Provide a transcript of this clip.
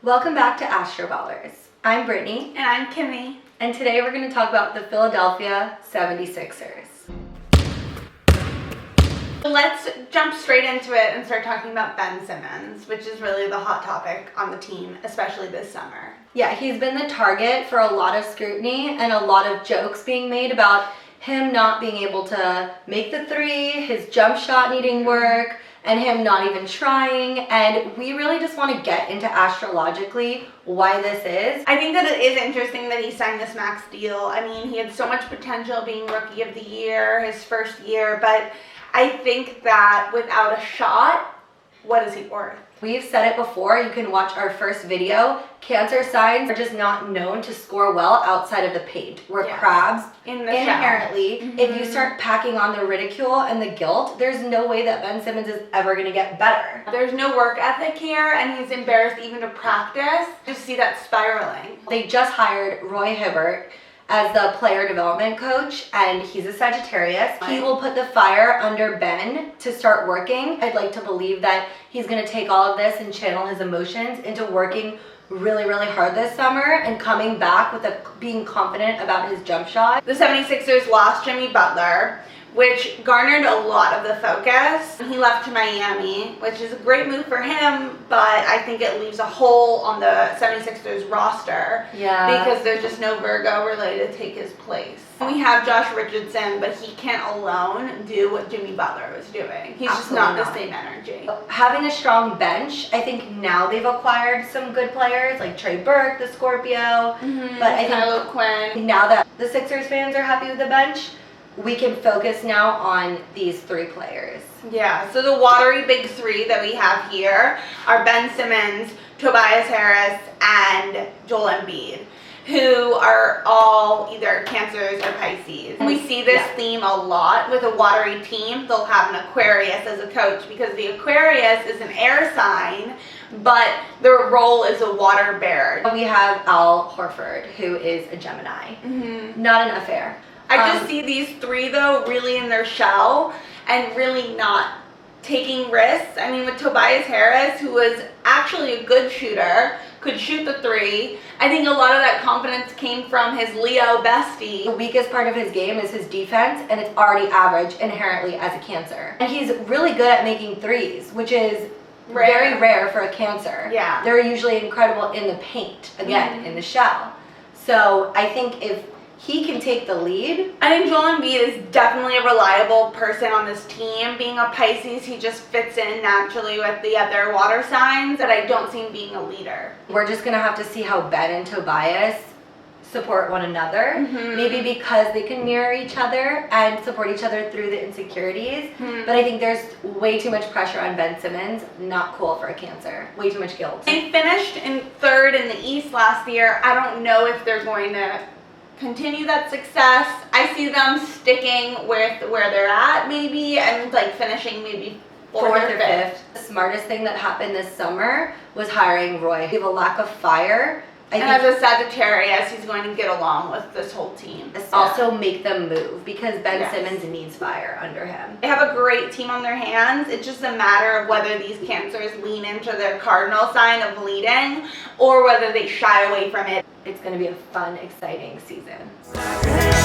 Welcome back to Astro Ballers. I'm Brittany. And I'm Kimmy. And today we're going to talk about the Philadelphia 76ers. Let's jump straight into it and start talking about Ben Simmons, which is really the hot topic on the team, especially this summer. Yeah, he's been the target for a lot of scrutiny and a lot of jokes being made about him not being able to make the three, his jump shot needing work, and him not even trying. And we really just want to get into astrologically why this is. I think that it is interesting that he signed this max deal. I mean, he had so much potential being Rookie of the Year, his first year, but I think that without a shot, what is he worth? We've said it before, you can watch our first video. Cancer signs are just not known to score well outside of the paint. We're crabs inherently. If you start packing on the ridicule and the guilt, there's no way that Ben Simmons is ever going to get better. There's no work ethic here, and he's embarrassed even to practice. Just see that spiraling. They just hired Roy Hibbert as the player development coach, and he's a Sagittarius. He will put the fire under Ben to start working. I'd like to believe that he's gonna take all of this and channel his emotions into working really, really hard this summer and coming back with being confident about his jump shot. The 76ers lost Jimmy Butler, which garnered a lot of the focus. He left to Miami, which is a great move for him, but I think it leaves a hole on the 76ers roster because there's just no Virgo related to take his place. We have Josh Richardson, but he can't alone do what Jimmy Butler was doing. He's just not the same energy. Having a strong bench, I think now they've acquired some good players like Trey Burke, the Scorpio, but I think Quinn. Now that the Sixers fans are happy with the bench, we can focus now on these three players. Yeah, so the watery big three that we have here are Ben Simmons, Tobias Harris, and Joel Embiid, who are all either Cancers or Pisces. We see this theme a lot with a watery team. They'll have an Aquarius as a coach because the Aquarius is an air sign, but their role is a water bear. We have Al Horford, who is a Gemini. Not an affair. I just see these three, though, really in their shell and really not taking risks. I mean, with Tobias Harris, who was actually a good shooter, could shoot the three. I think a lot of that confidence came from his Leo bestie. The weakest part of his game is his defense, and it's already average inherently as a Cancer. And he's really good at making threes, which is very rare for a Cancer. Yeah. They're usually incredible in the paint, again, in the shell. So I think if he can take the lead. I think Joel Embiid is definitely a reliable person on this team. Being a Pisces, he just fits in naturally with the other water signs, but I don't see him being a leader. We're just going to have to see how Ben and Tobias support one another. Maybe because they can mirror each other and support each other through the insecurities. But I think there's way too much pressure on Ben Simmons. Not cool for a Cancer. Way too much guilt. They finished in third in the East last year. I don't know if they're going to continue that success. I see them sticking with where they're at maybe and like finishing maybe fourth or fifth. The smartest thing that happened this summer was hiring Roy. We have a lack of fire. And as a Sagittarius, he's going to get along with this whole team. Also make them move because Ben Simmons needs fire under him. They have a great team on their hands. It's just a matter of whether these Cancers lean into their cardinal sign of leading or whether they shy away from it. It's going to be a fun, exciting season.